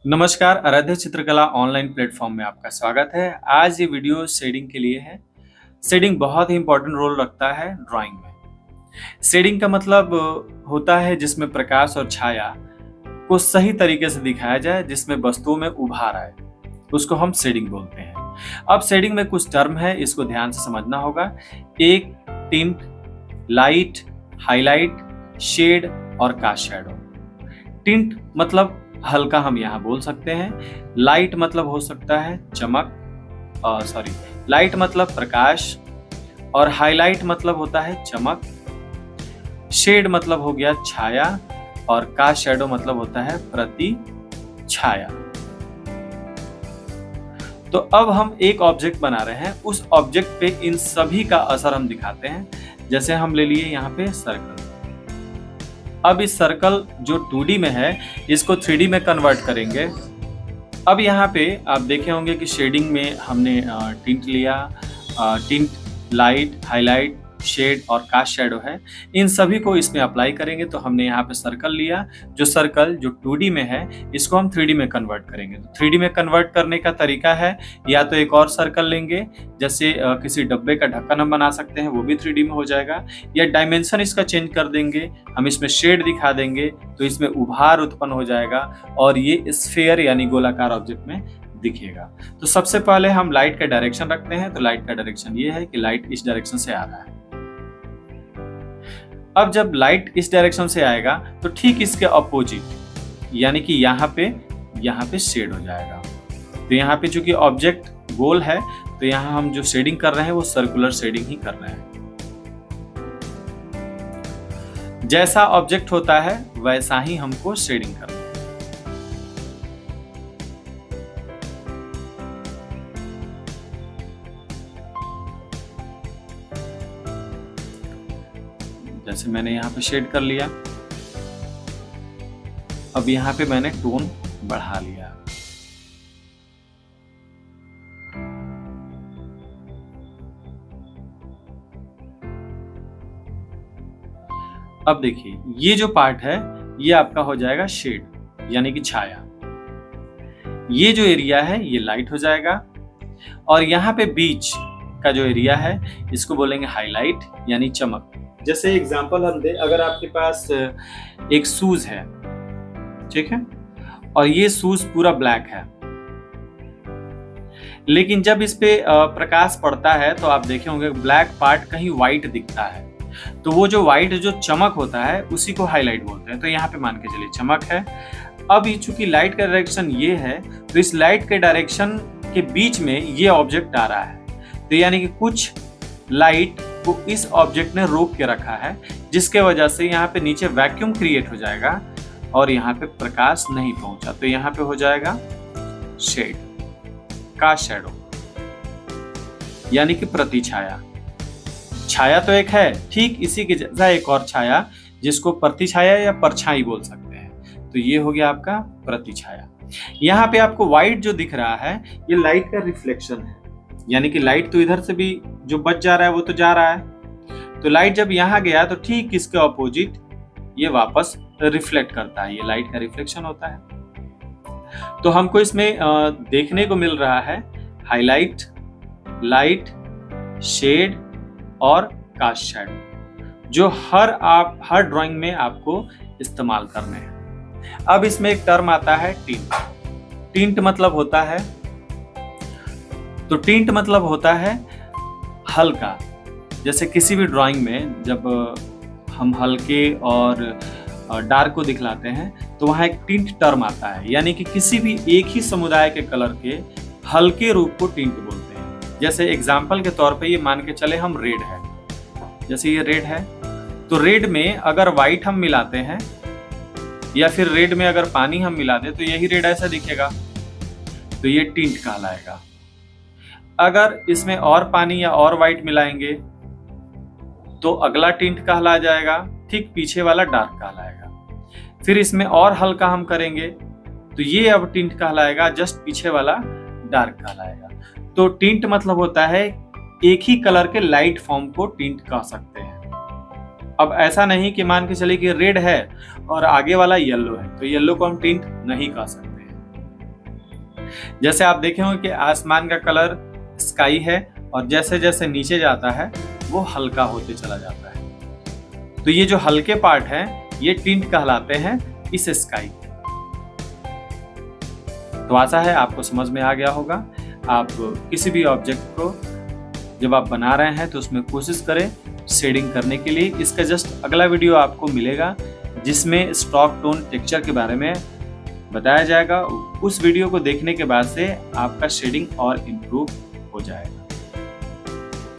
नमस्कार, आराध्य चित्रकला ऑनलाइन प्लेटफॉर्म में आपका स्वागत है। आज ये वीडियो शेडिंग के लिए है। शेडिंग बहुत ही इंपॉर्टेंट रोल रखता है ड्राइंग में। शेडिंग का मतलब होता है जिसमें प्रकाश और छाया को सही तरीके से दिखाया जाए, जिसमें वस्तुओं में उभार आए, उसको हम शेडिंग बोलते हैं। अब शेडिंग में कुछ टर्म है, इसको ध्यान से समझना होगा। एक टिंट, लाइट, हाईलाइट, शेड और कास्ट शैडो। टिंट मतलब हल्का हम यहाँ बोल सकते हैं। लाइट मतलब हो सकता है चमक, लाइट मतलब प्रकाश, और हाईलाइट मतलब होता है चमक। शेड मतलब हो गया छाया, और कास्ट शैडो मतलब होता है प्रति छाया। तो अब हम एक ऑब्जेक्ट बना रहे हैं, उस ऑब्जेक्ट पे इन सभी का असर हम दिखाते हैं। जैसे हम ले लिए यहाँ पे सर्कल। अब इस सर्कल जो 2D में है, इसको 3D में कन्वर्ट करेंगे। अब यहाँ पे आप देखे होंगे कि शेडिंग में हमने टिंट लिया, टिंट, लाइट, हाईलाइट, शेड और कास्ट शैडो है। इन सभी को इसमें अप्लाई करेंगे। तो हमने यहाँ पे सर्कल लिया, जो सर्कल जो 2D में है, इसको हम 3D में कन्वर्ट करेंगे। तो 3D में कन्वर्ट करने का तरीका है, या तो एक और सर्कल लेंगे, जैसे किसी डब्बे का ढक्कन हम बना सकते हैं, वो भी 3D में हो जाएगा। या डायमेंशन इसका चेंज कर देंगे, हम इसमें शेड दिखा देंगे, तो इसमें उभार उत्पन्न हो जाएगा और ये स्फीयर यानी गोलाकार ऑब्जेक्ट में दिखेगा। तो सबसे पहले हम लाइट का डायरेक्शन रखते हैं। तो लाइट का डायरेक्शन ये है कि लाइट इस डायरेक्शन से आ रहा है। अब जब लाइट इस डायरेक्शन से आएगा तो ठीक इसके अपोजिट यानी कि यहाँ पे शेड हो जाएगा। तो यहाँ पे चूंकि ऑब्जेक्ट गोल है, तो यहाँ हम जो शेडिंग कर रहे हैं वो सर्कुलर शेडिंग ही कर रहे हैं। जैसा ऑब्जेक्ट होता है वैसा ही हमको शेडिंग करना है। जैसे मैंने यहाँ पे शेड कर लिया। अब यहाँ पे मैंने टोन बढ़ा लिया। अब देखिए, ये जो पार्ट है ये आपका हो जाएगा शेड यानी कि छाया। ये जो एरिया है ये लाइट हो जाएगा, और यहाँ पे बीच का जो एरिया है इसको बोलेंगे हाईलाइट यानी चमक। जैसे एग्जांपल हम दे, अगर आपके पास एक शूज है, ठीक है, और ये शूज पूरा ब्लैक है, लेकिन जब इस पे प्रकाश पड़ता है तो आप देखे होंगे ब्लैक पार्ट कहीं व्हाइट दिखता है। तो वो जो व्हाइट जो चमक होता है उसी को हाईलाइट बोलते हैं। तो यहाँ पे मान के चलिए चमक है। अब चूंकि लाइट का डायरेक्शन ये है, तो इस लाइट के डायरेक्शन के बीच में ये ऑब्जेक्ट आ रहा है। तो यानी कि कुछ लाइट को इस ऑब्जेक्ट ने रोक के रखा है, जिसके वजह से यहाँ पे नीचे वैक्यूम क्रिएट हो जाएगा और यहाँ पे प्रकाश नहीं पहुंचा। तो यहाँ पे हो जाएगा शेड, कास्ट शैडो यानी कि प्रतिछाया। छाया तो एक है, ठीक इसी के जैसा एक और छाया जिसको प्रतिछाया या परछाई बोल सकते हैं। तो ये हो गया आपका प्रतिछाया। यहाँ पे आपको व्हाइट जो दिख रहा है ये लाइट का रिफ्लेक्शन है, यानी कि लाइट तो इधर से भी जो बच जा रहा है वो तो जा रहा है। तो लाइट जब यहाँ गया तो ठीक इसके ऑपोजिट ये वापस रिफ्लेक्ट करता है। ये लाइट का रिफ्लेक्शन होता है। तो हमको इसमें देखने को मिल रहा है हाईलाइट, लाइट, शेड और कास्ट शैडो, जो हर ड्राइंग में आपको इस्तेमाल करने हैं। अब इसमें एक टर्म आता है टिंट। टिंट मतलब होता है, तो टिंट मतलब होता है हल्का। जैसे किसी भी ड्राइंग में जब हम हल्के और डार्क को दिखलाते हैं तो वहाँ एक टिंट टर्म आता है, यानी कि किसी भी एक ही समुदाय के कलर के हल्के रूप को टिंट बोलते हैं। जैसे एग्जाम्पल के तौर पे ये मान के चले हम रेड है, जैसे ये रेड है, तो रेड में अगर व्हाइट हम मिलाते हैं या फिर रेड में अगर पानी हम मिला दें तो यही रेड ऐसा दिखेगा। तो ये टिंट कहलाएगा। अगर इसमें और पानी या और व्हाइट मिलाएंगे तो अगला टिंट कहला जाएगा, ठीक पीछे वाला डार्क कहलाएगा। फिर इसमें और हल्का हम करेंगे तो ये अब टिंट कहलाएगा, जस्ट पीछे वाला डार्क कहलाएगा। तो टिंट मतलब होता है एक ही कलर के लाइट फॉर्म को टिंट कह सकते हैं। अब ऐसा नहीं कि मान के चले कि रेड है और आगे वाला येलो है, तो येलो को हम टिंट नहीं कह सकते हैं। जैसे आप देखे होंगे कि आसमान का कलर स्काई है और जैसे जैसे नीचे जाता है वो हल्का होते चला जाता है। तो ये जो हल्के पार्ट हैं ये टिंट कहलाते हैं इस स्काई के। तो आशा है आपको समझ में आ गया होगा। आप किसी भी ऑब्जेक्ट को जब आप बना रहे हैं तो उसमें कोशिश करें शेडिंग करने के लिए। इसका जस्ट अगला वीडियो आपको मिलेगा जिसमें स्ट्रोक टोन टेक्सचर के बारे में बताया जाएगा। उस वीडियो को देखने के बाद से आपका शेडिंग और इम्प्रूव